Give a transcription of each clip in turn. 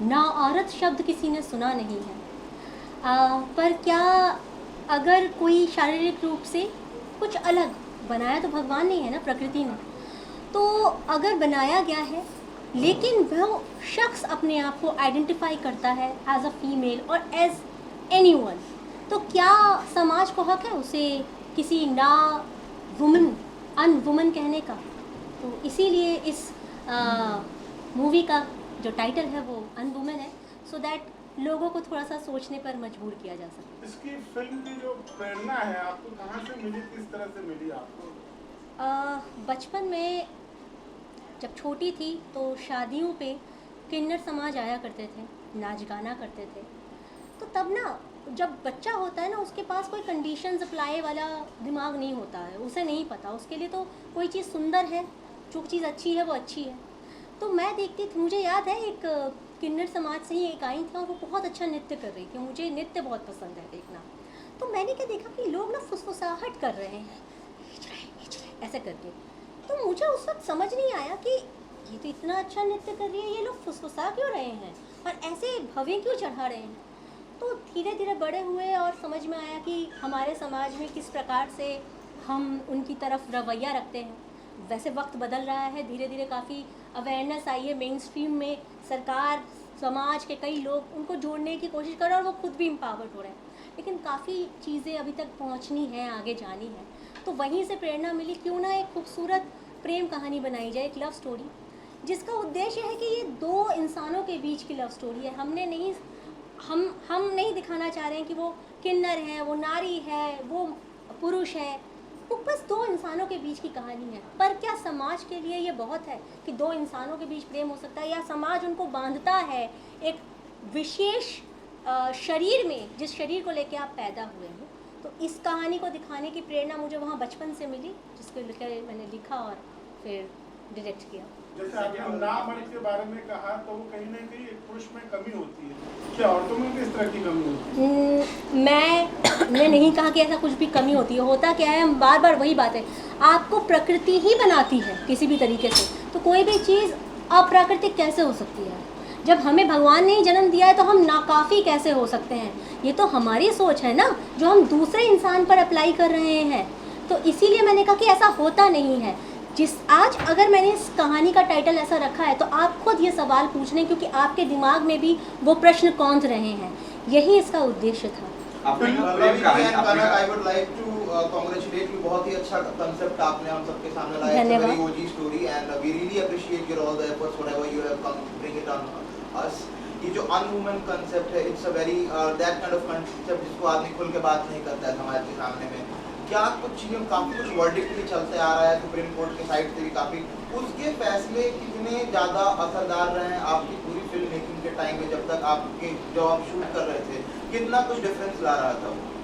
ना औरत शब्द किसी ने सुना नहीं है। पर क्या अगर कोई शारीरिक रूप से कुछ अलग बनाया तो भगवान नहीं है ना, प्रकृति ने, तो अगर बनाया गया है लेकिन वह शख्स अपने आप को आइडेंटिफाई करता है एज अ फीमेल और एज एनीवन, तो क्या समाज को हक है उसे किसी ना वुमन अनवुमन कहने का? तो इसीलिए इस मूवी का जो टाइटल है वो अनवुमन है, सो दैट लोगों को थोड़ा सा सोचने पर मजबूर किया जा सके। इसकी फिल्म की जो प्रेरणा है आपको कहाँ से मिली, किस तरह से मिली आपको? बचपन में जब छोटी थी तो शादियों पे किन्नर समाज आया करते थे, नाच गाना करते थे। तो तब ना, जब बच्चा होता है ना, उसके पास कोई कंडीशंस अप्लाई वाला दिमाग नहीं होता है, उसे नहीं पता, उसके लिए तो कोई चीज़ सुंदर है, जो चीज़ अच्छी है वो अच्छी है। तो मैं देखती थी, मुझे याद है एक किन्नर समाज से ही एक आई थी और वो बहुत अच्छा नृत्य कर रही थी, मुझे नृत्य बहुत पसंद है देखना। तो मैंने क्या देखा कि लोग ना फुसफुसाहट कर रहे हैं, हिच रहे ऐसे करके। तो मुझे उस वक्त समझ नहीं आया कि ये तो इतना अच्छा नृत्य कर रही है, ये लोग फुसफुसा क्यों रहे हैं और ऐसे भवें क्यों चढ़ा रहे हैं। तो धीरे धीरे बड़े हुए और समझ में आया कि हमारे समाज में किस प्रकार से हम उनकी तरफ रवैया रखते हैं। वैसे वक्त बदल रहा है, धीरे धीरे काफ़ी अवेयरनेस आई है, मेन स्ट्रीम में सरकार, समाज के कई लोग उनको जोड़ने की कोशिश कर रहे हैं और वो खुद भी एम्पावर्ड हो रहे हैं, लेकिन काफ़ी चीज़ें अभी तक पहुंचनी है, आगे जानी है। तो वहीं से प्रेरणा मिली, क्यों ना एक खूबसूरत प्रेम कहानी बनाई जाए, एक लव स्टोरी, जिसका उद्देश्य है कि ये दो इंसानों के बीच की लव स्टोरी है। हम नहीं दिखाना चाह रहे हैं कि वो किन्नर है, वो नारी है, वो पुरुष है, वो बस दो इंसानों के बीच की कहानी है। पर क्या समाज के लिए ये बहुत है कि दो इंसानों के बीच प्रेम हो सकता है, या समाज उनको बांधता है एक विशेष शरीर में, जिस शरीर को लेके आप पैदा हुए हैं। तो इस कहानी को दिखाने की प्रेरणा मुझे वहाँ बचपन से मिली, जिसको लेकर मैंने लिखा और फिर डायरेक्ट किया। जैसे आपने ना मर्द के बारे में कहा, तो वो कहीं ना कहीं एक पुरुष में कमी होती है, क्या औरतों में भी इस तरह की कमी होती है? मैंने नहीं कहा कि ऐसा कुछ भी कमी होती है। होता क्या है, बार बार वही बात है, आपको प्रकृति ही बनाती है किसी भी तरीके से, तो कोई भी चीज़ अप्राकृतिक कैसे हो सकती है? जब हमें भगवान ने ही जन्म दिया है तो हम नाकाफ़ी कैसे हो सकते हैं? ये तो हमारी सोच है ना, जो हम दूसरे इंसान पर अप्लाई कर रहे हैं। तो इसीलिए मैंने कहा कि ऐसा होता नहीं है। आज अगर मैंने इस कहानी का टाइटल ऐसा रखा है तो आप खुद ये सवाल पूछ रहे हैं, क्योंकि आपके दिमाग में भी वो प्रश्न कौंध रहे हैं, यही इसका उद्देश्य था। I would like to congratulate you, बहुत ही अच्छा concept आपने हम सबके सामने लाया। It's a very OG story and we really appreciate your all the efforts whatever you have come bring it on us. ये जो unwoman concept है, it's a very that kind of concept जिसको आदमी खुल के बात नहीं करता है समाज के सामने में। क्या कुछ चीज़ें काफ़ी कुछ वर्डिक्ट भी चलते आ रहा है सुप्रीम कोर्ट के साइड से भी काफ़ी, उसके फैसले कितने ज़्यादा असरदार रहे हैं आपकी पूरी फिल्म मेकिंग के टाइम में, जब तक आपके जो आप शूट कर रहे थे, कितना कुछ डिफरेंस ला रहा था वो?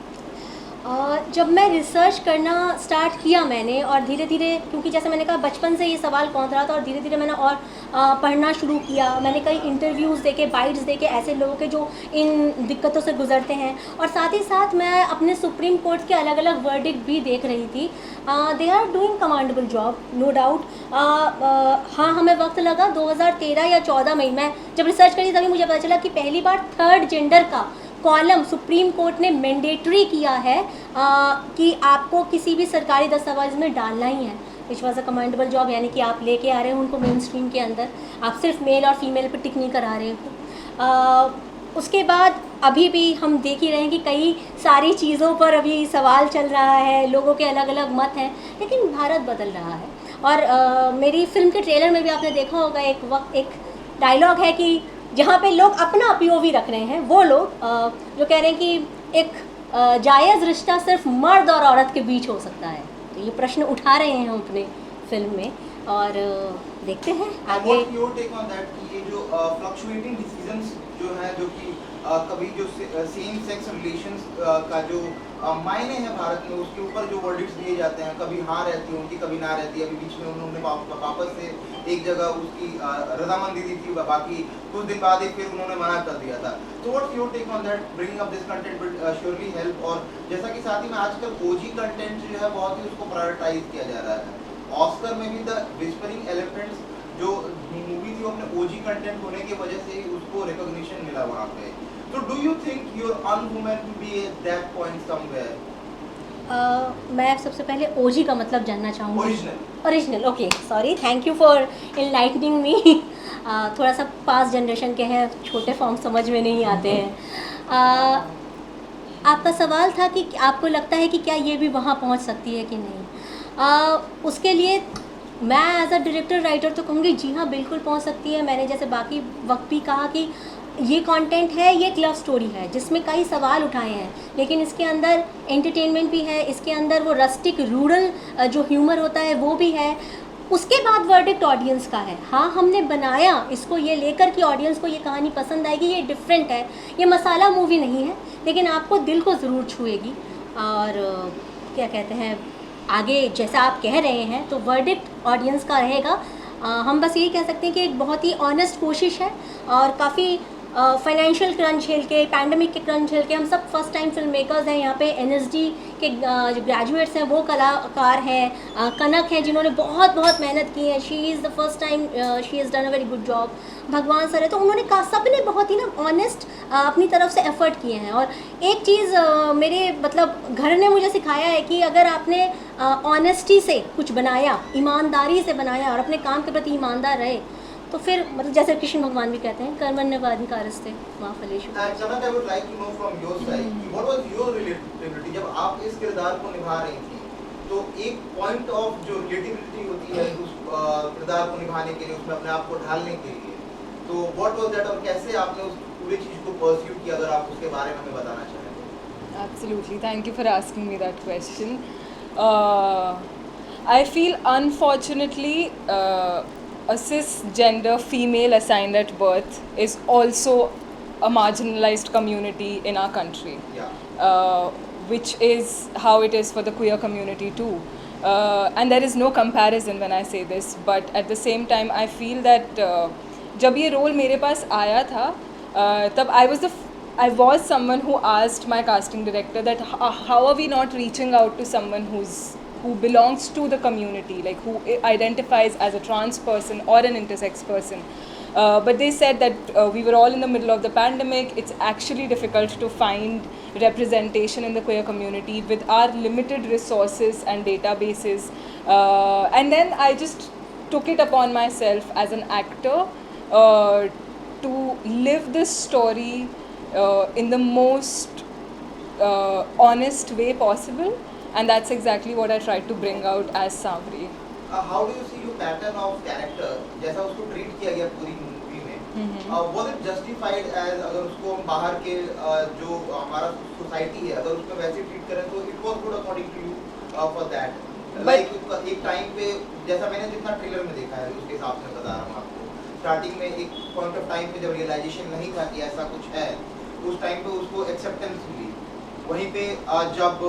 जब मैं रिसर्च करना स्टार्ट किया मैंने, और धीरे धीरे, क्योंकि जैसे मैंने कहा बचपन से ये सवाल कौन रहा था, और धीरे धीरे मैंने और पढ़ना शुरू किया। मैंने कई इंटरव्यूज़ देखे, बाइट्स देखे ऐसे लोगों के जो इन दिक्कतों से गुजरते हैं, और साथ ही साथ मैं अपने सुप्रीम कोर्ट के अलग अलग वर्डिक्ट भी देख रही थी। They are doing commendable job, no doubt. हाँ, हमें वक्त लगा, 2013 या 14 में मैं जब रिसर्च करी तभी मुझे पता चला कि पहली बार थर्ड जेंडर का कॉलम सुप्रीम कोर्ट ने मैंडेटरी किया है कि आपको किसी भी सरकारी दस्तावेज में डालना ही है। Which was a commendable job, यानी कि आप लेके आ रहे हो उनको मेन स्ट्रीम के अंदर, आप सिर्फ मेल और फीमेल पर टिक नहीं करा रहे हो। उसके बाद अभी भी हम देख ही रहे हैं कि कई सारी चीज़ों पर अभी सवाल चल रहा है, लोगों के अलग अलग मत हैं, लेकिन भारत बदल रहा है। और मेरी फिल्म के ट्रेलर में भी आपने देखा होगा, एक डायलॉग है कि जहाँ पे लोग अपना पीओवी रख रहे हैं, वो लोग जो कह रहे हैं कि एक जायज़ रिश्ता सिर्फ मर्द और औरत के बीच हो सकता है। तो ये प्रश्न उठा रहे हैं हम अपने फिल्म में, और देखते हैं आगे। What your take on that कि ये जो फ्लक्चुएटिंग डिसीजंस जो है, जो कि कभी जो सेम सेक्स रिलेशंस का जो मायने हैं भारत में, उसके ऊपर जो वर्डिक्ट्स दिए जाते हैं, कभी हाँ रहती है उनकी, कभी ना रहती है। अभी बीच में उन्होंने वापस से एक जगह उसकी रजामंदी दी थी, बाकी कुछ दिन बाद ही फिर उन्होंने मना कर दिया था। तो what's your take on that? Bringing up this content will surely help. और जैसा कि साथ ही में आजकल ओजी कंटेंट जो है बहुत ही उसको प्रायोरिटाइज किया जा रहा है। ऑस्कर में भी द विस्परिंग एलिफेंट्स जो मूवी थी, वो अपने ओजी कंटेंट होने की वजह से ही उसको को recognition मिला वहाँ पे. So do you think you're unhuman to be at that point somewhere? मैं सबसे पहले ओजी का मतलब जानना चाहूँगी. Original. Okay, sorry, thank you for enlightening me. थोड़ा सा पास जनरेशन के हैं, छोटे फॉर्म समझ में नहीं आते हैं. आपका सवाल था कि आपको लगता है कि क्या ये भी वहाँ पहुँच सकती है कि नहीं. उसके लिए मैं एज अ डायरेक्टर राइटर तो कहूँगी जी हाँ, बिल्कुल पहुँच सकती है. मैंने जैसे बाकी वक्त भी कहा कि ये कंटेंट है, ये एक लव स्टोरी है जिसमें कई सवाल उठाए हैं, लेकिन इसके अंदर एंटरटेनमेंट भी है, इसके अंदर वो रस्टिक रूरल जो ह्यूमर होता है वो भी है. उसके बाद वर्डिक्ट ऑडियंस का है. हाँ, हमने बनाया इसको ये लेकर कि ऑडियंस को ये कहानी पसंद आएगी, ये डिफरेंट है, ये मसाला मूवी नहीं है, लेकिन आपको दिल को ज़रूर छुएगी. और क्या कहते हैं, आगे जैसा आप कह रहे हैं तो वर्डिक्ट ऑडियंस का रहेगा. हम बस यही कह सकते हैं कि एक बहुत ही ऑनेस्ट कोशिश है और काफ़ी फाइनेंशियल क्रंच झेल के, पैंडमिक के क्रंच झेल के हम सब फर्स्ट टाइम फिल्म मेकर्स हैं. यहाँ पे एनएसडी के जो ग्रेजुएट्स हैं वो कलाकार हैं, कनक हैं जिन्होंने बहुत मेहनत की है. She is the first time she is done a very good job. भगवान सर है, तो उन्होंने कहा, सब ने बहुत ही ना ऑनेस्ट अपनी तरफ से एफ़र्ट किए हैं. और एक चीज़ मेरे मतलब घर ने मुझे सिखाया है कि अगर आपने ऑनेस्टी से कुछ बनाया, ईमानदारी से बनाया और अपने काम के प्रति ईमानदार रहे, तो फिर मतलब जैसे कृष्ण भगवान भी कहते हैं, कर्मण्येवाधिकारस्ते मा फलेषु. Chanak, I would like to know from your side, what was your relatability जब आप इस किरदार को निभा रही थी? तो एक पॉइंट ऑफ जो रिलेटिबिलिटी होती है उस किरदार को निभाने के लिए, उसमें अपने आप को ढालने के लिए, तो व्हाट वाज दैट और कैसे आपने उस पूरी चीज को परस्यू किया, अगर आप उसके बारे में हमें बताना चाहें? Absolutely, thank you for asking me that question. I feel unfortunately a cisgender female assigned at birth is also a marginalized community in our country. Yeah. Which is how it is for the queer community too. And there is no comparison when I say this, but at the same time I feel that जब ये role मेरे पास आया था, तब I was someone who asked my casting director that how are we not reaching out to someone who belongs to the community, like who identifies as a trans person or an intersex person. But they said that we were all in the middle of the pandemic. It's actually difficult to find representation in the queer community with our limited resources and databases. And then I just took it upon myself as an actor to live this story in the most honest way possible. And that's exactly what I tried to bring out as Savri. How do you see your pattern of character? जैसा उसको treat किया गया पूरी movie में, was it justified as अगर उसको हम बाहर के जो हमारा society है अगर उसको वैसे treat करें तो it was good according to you for that? Like एक time पे जैसा मैंने जितना ट्रेलर में देखा है उसके हिसाब से बता रहा हूँ आपको, स्टार्टिंग में एक point of time पे जब realization नहीं था कि ऐसा कुछ है, उस टाइम पे उसको acceptance मिली. वहीं पे जब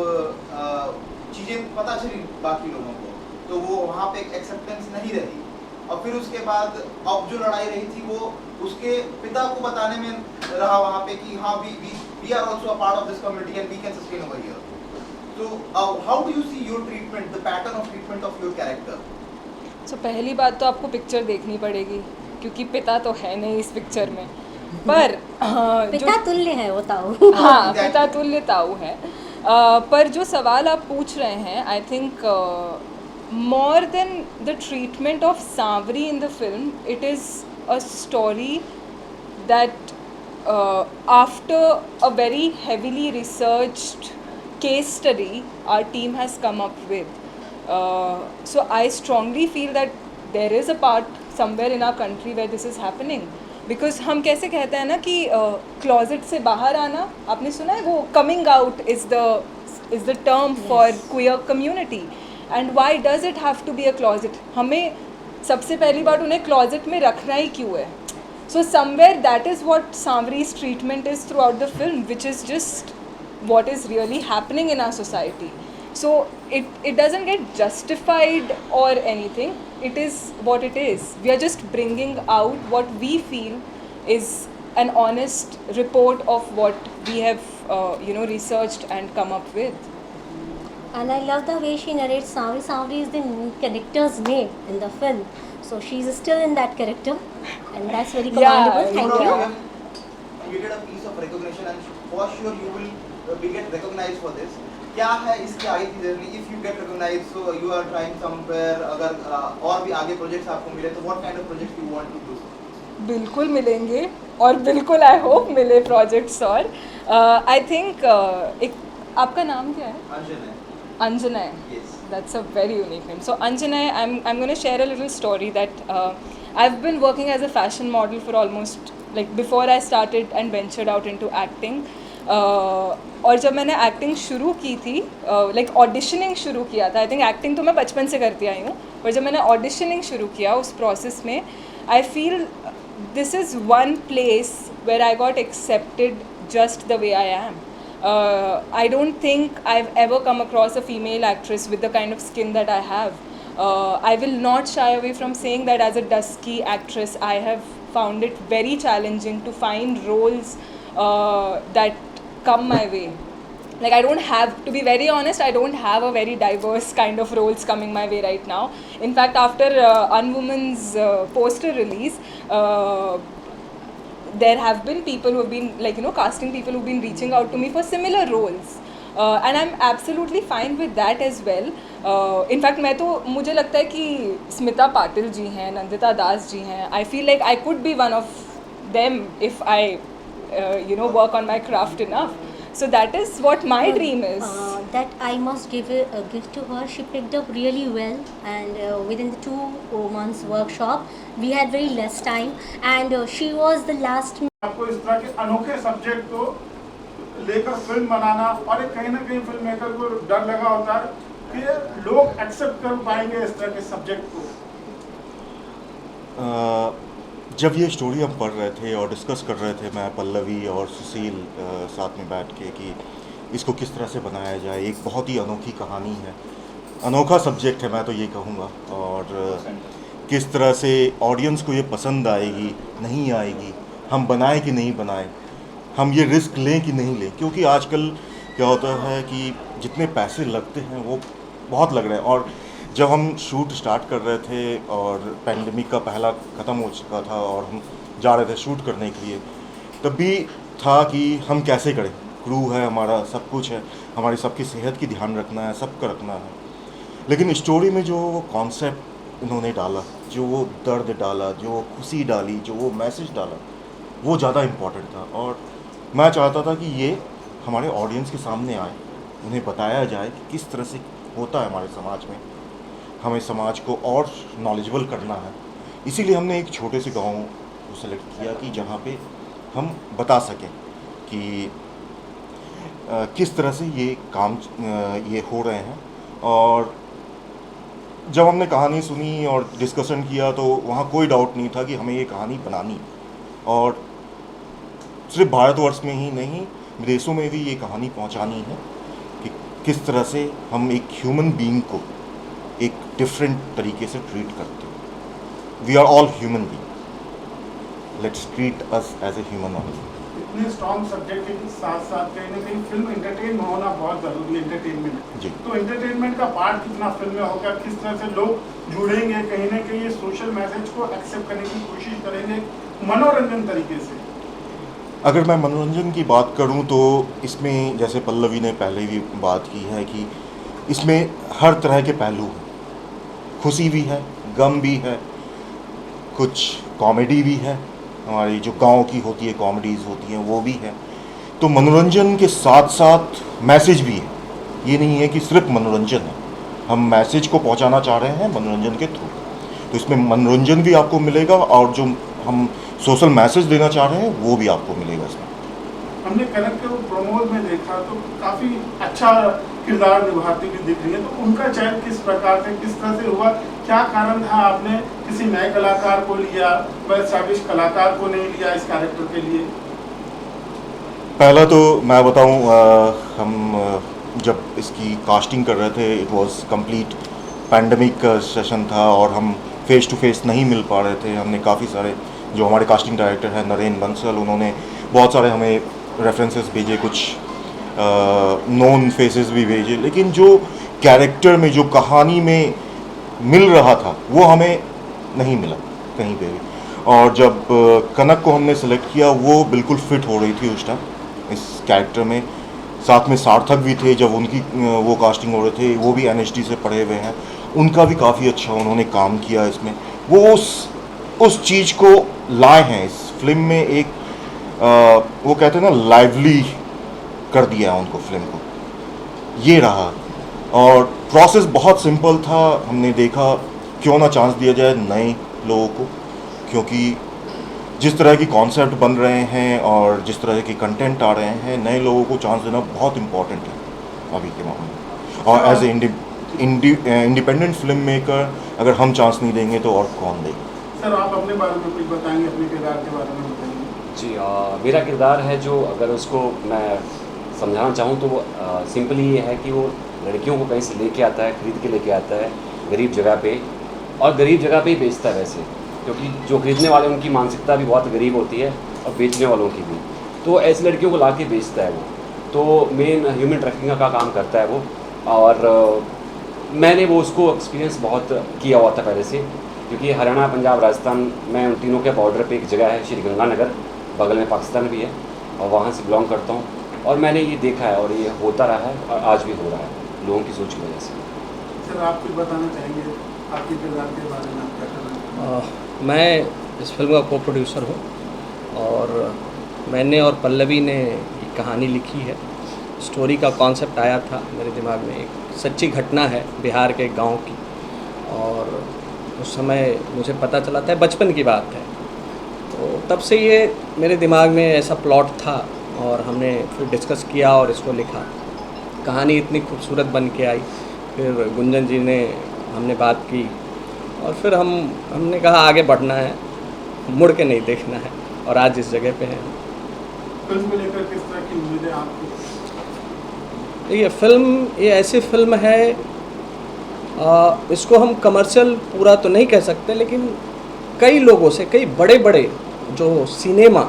चीज़ें पता चली बाकी लोगों को तो वो वहाँ पे एक्सेप्टेंस नहीं रही. और फिर उसके बाद अब जो लड़ाई रही थी वो उसके पिता को बताने में रहा वहाँ पे कि हाँ we are also a part of this community and we can sustain over here. So how do you see your treatment, the pattern of treatment of your character? So पहली बात तो आपको पिक्चर देखनी पड़ेगी क्योंकि पिता तो है नहीं इस पिक्चर में, पर पिता तुल्य है वो ताऊ. हाँ, पिता तुल्य ताऊ है. पर जो सवाल आप पूछ रहे हैं, I think more than the treatment of Savri in the film, it is a story that after a very heavily researched case study our team has come up with. So I strongly feel that there is a part somewhere in our country where this is happening. Because हम कैसे कहते हैं ना कि closet से बाहर आना, आपने सुना है वो coming out is the term for queer community. And why does it have to be a closet? हमें सबसे पहली बात उन्हें closet में रखना ही क्यों है? So somewhere that is what Savri's treatment is throughout the film, which is just what is really happening in our society. So it doesn't get justified or anything. It is what it is. We are just bringing out what we feel is an honest report of what we have researched and come up with. And I love the way she narrates Savri. Savri is the character's name in the film. So she's still in that character. And that's very commendable. Thank you. needed a piece of recognition and for sure you will be get recognized for this. क्या है इसके आगे की journey? If you get recognized, so you are trying somewhere, अगर और भी आगे projects आपको मिले तो what kind of projects you want to do? बिल्कुल मिलेंगे और बिल्कुल आई होप मिले प्रोजेक्ट्स और आई थिंक एक आपका नाम क्या है? Anjanay. Yes. That's a very unique name. So Anjanay, I'm going to share a little story that I've been working as a fashion model for almost like before I started and ventured out into acting. और जब मैंने acting शुरू की थी like auditioning शुरू किया था, I think acting तो मैं बचपन से करती आई हूँ, पर जब मैंने ऑडिशनिंग शुरू किया उस प्रोसेस में I feel this is one place where I got accepted just the way I am. I don't think I've ever come across a female actress with the kind of skin that I have. I will not shy away from saying that as a dusky actress, I have found it very challenging to find roles that come my way. Like I don't have, to be very honest, I don't have a very diverse kind of roles coming my way right now. In fact, after Unwoman's poster release, there have been people who have been like, you know, casting people who have been reaching out to me for similar roles. And I'm absolutely fine with that as well. In fact, मुझे लगता है कि स्मिता पाटिल जी हैं, नंदिता दास जी हैं. I feel like I could be one of them if I, work on my craft enough. So that is what my dream is. That I must give to her. She picked up really well, and within the 2 months workshop, we had very less time, and she was the last. आपको इस तरह के अनोखे subject को लेकर film बनाना और एक कहीं ना कहीं फिल्म मेकर को डर लगा होता है कि लोग एक्सेप्ट कर पाएंगे इस तरह के सब्जेक्ट को. जब ये स्टोरी हम पढ़ रहे थे और डिस्कस कर रहे थे, मैं, पल्लवी और सुशील साथ में बैठ के, कि इसको किस तरह से बनाया जाए. एक बहुत ही अनोखी कहानी है, अनोखा सब्जेक्ट है, मैं तो ये कहूँगा. और किस तरह से ऑडियंस को ये पसंद आएगी, नहीं आएगी, हम बनाएं कि नहीं बनाएं, हम ये रिस्क लें कि नहीं लें. क्योंकि आजकल क्या होता है कि जितने पैसे लगते हैं वो बहुत लग रहे हैं. और जब हम शूट स्टार्ट कर रहे थे और पैंडमिक का पहला ख़त्म हो चुका था और हम जा रहे थे शूट करने के लिए, तब भी था कि हम कैसे करें. क्रू है हमारा, सब कुछ है, हमारी सबकी सेहत की ध्यान रखना है, सबका रखना है. लेकिन स्टोरी में जो कॉन्सेप्ट उन्होंने डाला, जो वो दर्द डाला, जो वो खुशी डाली, जो वो मैसेज डाला, वो ज़्यादा इम्पॉर्टेंट था. और मैं चाहता था कि ये हमारे ऑडियंस के सामने आए, उन्हें बताया जाए कि किस तरह से होता है हमारे समाज में. हमें समाज को और नॉलेजेबल करना है. इसीलिए हमने एक छोटे से गांव को सेलेक्ट किया कि जहाँ पे हम बता सकें कि किस तरह से ये काम ये हो रहे हैं. और जब हमने कहानी सुनी और डिस्कशन किया तो वहाँ कोई डाउट नहीं था कि हमें ये कहानी बनानी, और सिर्फ भारतवर्ष में ही नहीं, विदेशों में भी ये कहानी पहुँचानी है कि किस तरह से हम एक ह्यूमन बीइंग को एक डिफरेंट तरीके से ट्रीट करते हैं. We are all human being, let's treat us as a human only. इतने स्ट्रॉन्ग सब्जेक्ट के साथ साथ कहीं ना कहीं फिल्म एंटरटेन होना बहुत ज़रूरी है. एंटरटेनमेंट जी. तो एंटरटेनमेंट का पार्ट कितना फिल्म में होगा, किस तरह से लोग जुड़ेंगे, कहीं ना कहीं ये सोशल मैसेज को एक्सेप्ट करने की कोशिश करेंगे मनोरंजन तरीके से. अगर मैं मनोरंजन की बात करूं तो इसमें, जैसे पल्लवी ने पहले भी बात की है, कि इसमें हर तरह के पहलू हैं. खुशी भी है, गम भी है, कुछ कॉमेडी भी है, हमारी जो गांव की होती है कॉमेडीज़ होती हैं वो भी है. तो मनोरंजन के साथ साथ मैसेज भी है. ये नहीं है कि सिर्फ मनोरंजन है, हम मैसेज को पहुंचाना चाह रहे हैं मनोरंजन के थ्रू. तो इसमें मनोरंजन भी आपको मिलेगा और जो हम सोशल मैसेज देना चाह रहे हैं वो भी आपको मिलेगा. इसमें हमने कनक के प्रोमोज में देखा तो काफ़ी अच्छा किरदार निभाती हुई दिख रही है. तो उनका चयन किस प्रकार से, किस तरह से हुआ, क्या कारण था आपने किसी नए कलाकार को लिया, वह साबिश कलाकार को नहीं लिया इस कैरेक्टर के लिए? पहला तो मैं बताऊं, हम जब इसकी कास्टिंग कर रहे थे, इट वाज कंप्लीट पैंडमिक का सेशन था और हम फेस टू फेस नहीं मिल पा रहे थे. हमने काफ़ी सारे, जो हमारे कास्टिंग डायरेक्टर हैं नरेन बंसल, उन्होंने बहुत सारे हमें रेफरेंसेस भेजे, कुछ नोन फेसेस भी भेजे, लेकिन जो कैरेक्टर में, जो कहानी में मिल रहा था वो हमें नहीं मिला कहीं पे भी. और जब कनक को हमने सेलेक्ट किया वो बिल्कुल फिट हो रही थी उस टाइम इस कैरेक्टर में। साथ में सार्थक भी थे जब उनकी वो कास्टिंग हो रहे थे, वो भी एनएचडी से पढ़े हुए हैं, उनका भी काफ़ी अच्छा उन्होंने काम किया इसमें। वो उस चीज़ को लाए हैं इस फिल्म में, एक वो कहते हैं ना लाइवली कर दिया है उनको फिल्म को, ये रहा। और प्रोसेस बहुत सिंपल था, हमने देखा क्यों ना चांस दिया जाए नए लोगों को, क्योंकि जिस तरह की कॉन्सेप्ट बन रहे हैं और जिस तरह के कंटेंट आ रहे हैं, नए लोगों को चांस देना बहुत इम्पॉर्टेंट है अभी के मामले में। और as a independent film maker अगर हम चांस नहीं देंगे तो और कौन देगा। सर आप अपने बारे में कुछ बताएंगे, अपने किरदार के बारे में बताएंगे? जी, मेरा किरदार है जो अगर उसको मैं समझाना चाहूँ तो वो सिंपली ये है कि वो लड़कियों को कहीं से लेके आता है, खरीद के लेके आता है गरीब जगह पे, और गरीब जगह पे ही बेचता है वैसे, क्योंकि जो खरीदने वाले उनकी मानसिकता भी बहुत गरीब होती है और बेचने वालों की भी। तो ऐसी लड़कियों को ला के बेचता है वो, तो मेन ह्यूमन ट्रैफिकिंग का काम करता है वो। और मैंने वो उसको एक्सपीरियंस बहुत किया हुआ था पहले से, क्योंकि हरियाणा, पंजाब, राजस्थान में उन तीनों के बॉर्डर पे एक जगह है श्री गंगानगर, बगल में पाकिस्तान भी है, और वहाँ से बिलोंग करता हूँ। और मैंने ये देखा है और ये होता रहा है और आज भी हो रहा है लोगों की सोच की वजह से। सर आप कुछ बताना चाहेंगे आपके किरदार के बारे में, आप क्या करना चाहेंगे? मैं इस फिल्म का को प्रोड्यूसर हूँ और मैंने और पल्लवी ने ये कहानी लिखी है। स्टोरी का कॉन्सेप्ट आया था मेरे दिमाग में, एक सच्ची घटना है बिहार के गांव की, और उस समय मुझे पता चला था, बचपन की बात है, तो तब से ये मेरे दिमाग में ऐसा प्लॉट था और हमने फिर डिस्कस किया और इसको लिखा। कहानी इतनी खूबसूरत बन के आई, फिर गुंजन जी ने हमने बात की और फिर हमने कहा आगे बढ़ना है, मुड़ के नहीं देखना है, और आज इस जगह पे हैं। फिल्म को लेकर किस तरह की उम्मीदें आपको? ये ऐसी फिल्म है, इसको हम कमर्शियल पूरा तो नहीं कह सकते, लेकिन कई लोगों से, कई बड़े बड़े जो सिनेमा,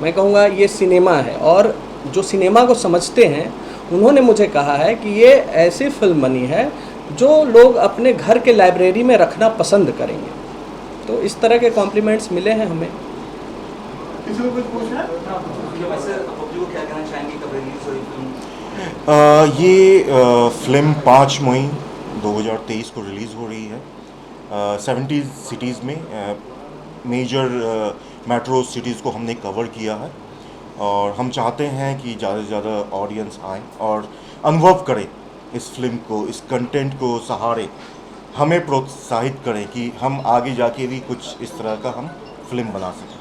मैं कहूँगा ये सिनेमा है, और जो सिनेमा को समझते हैं उन्होंने मुझे कहा है कि ये ऐसी फिल्म बनी है जो लोग अपने घर के लाइब्रेरी में रखना पसंद करेंगे। तो इस तरह के कॉम्प्लीमेंट्स मिले हैं हमें। किसी को कुछ पूछना है? ये फिल्म 5 मई 2023 को रिलीज़ हो रही है। 70 सिटीज़ में मेजर मेट्रो सिटीज़ को हमने कवर किया है, और हम चाहते हैं कि ज़्यादा से ज़्यादा ऑडियंस आए और अनुभव करें इस फिल्म को, इस कंटेंट को सहारे, हमें प्रोत्साहित करें कि हम आगे जाके भी कुछ इस तरह का हम फिल्म बना सकें।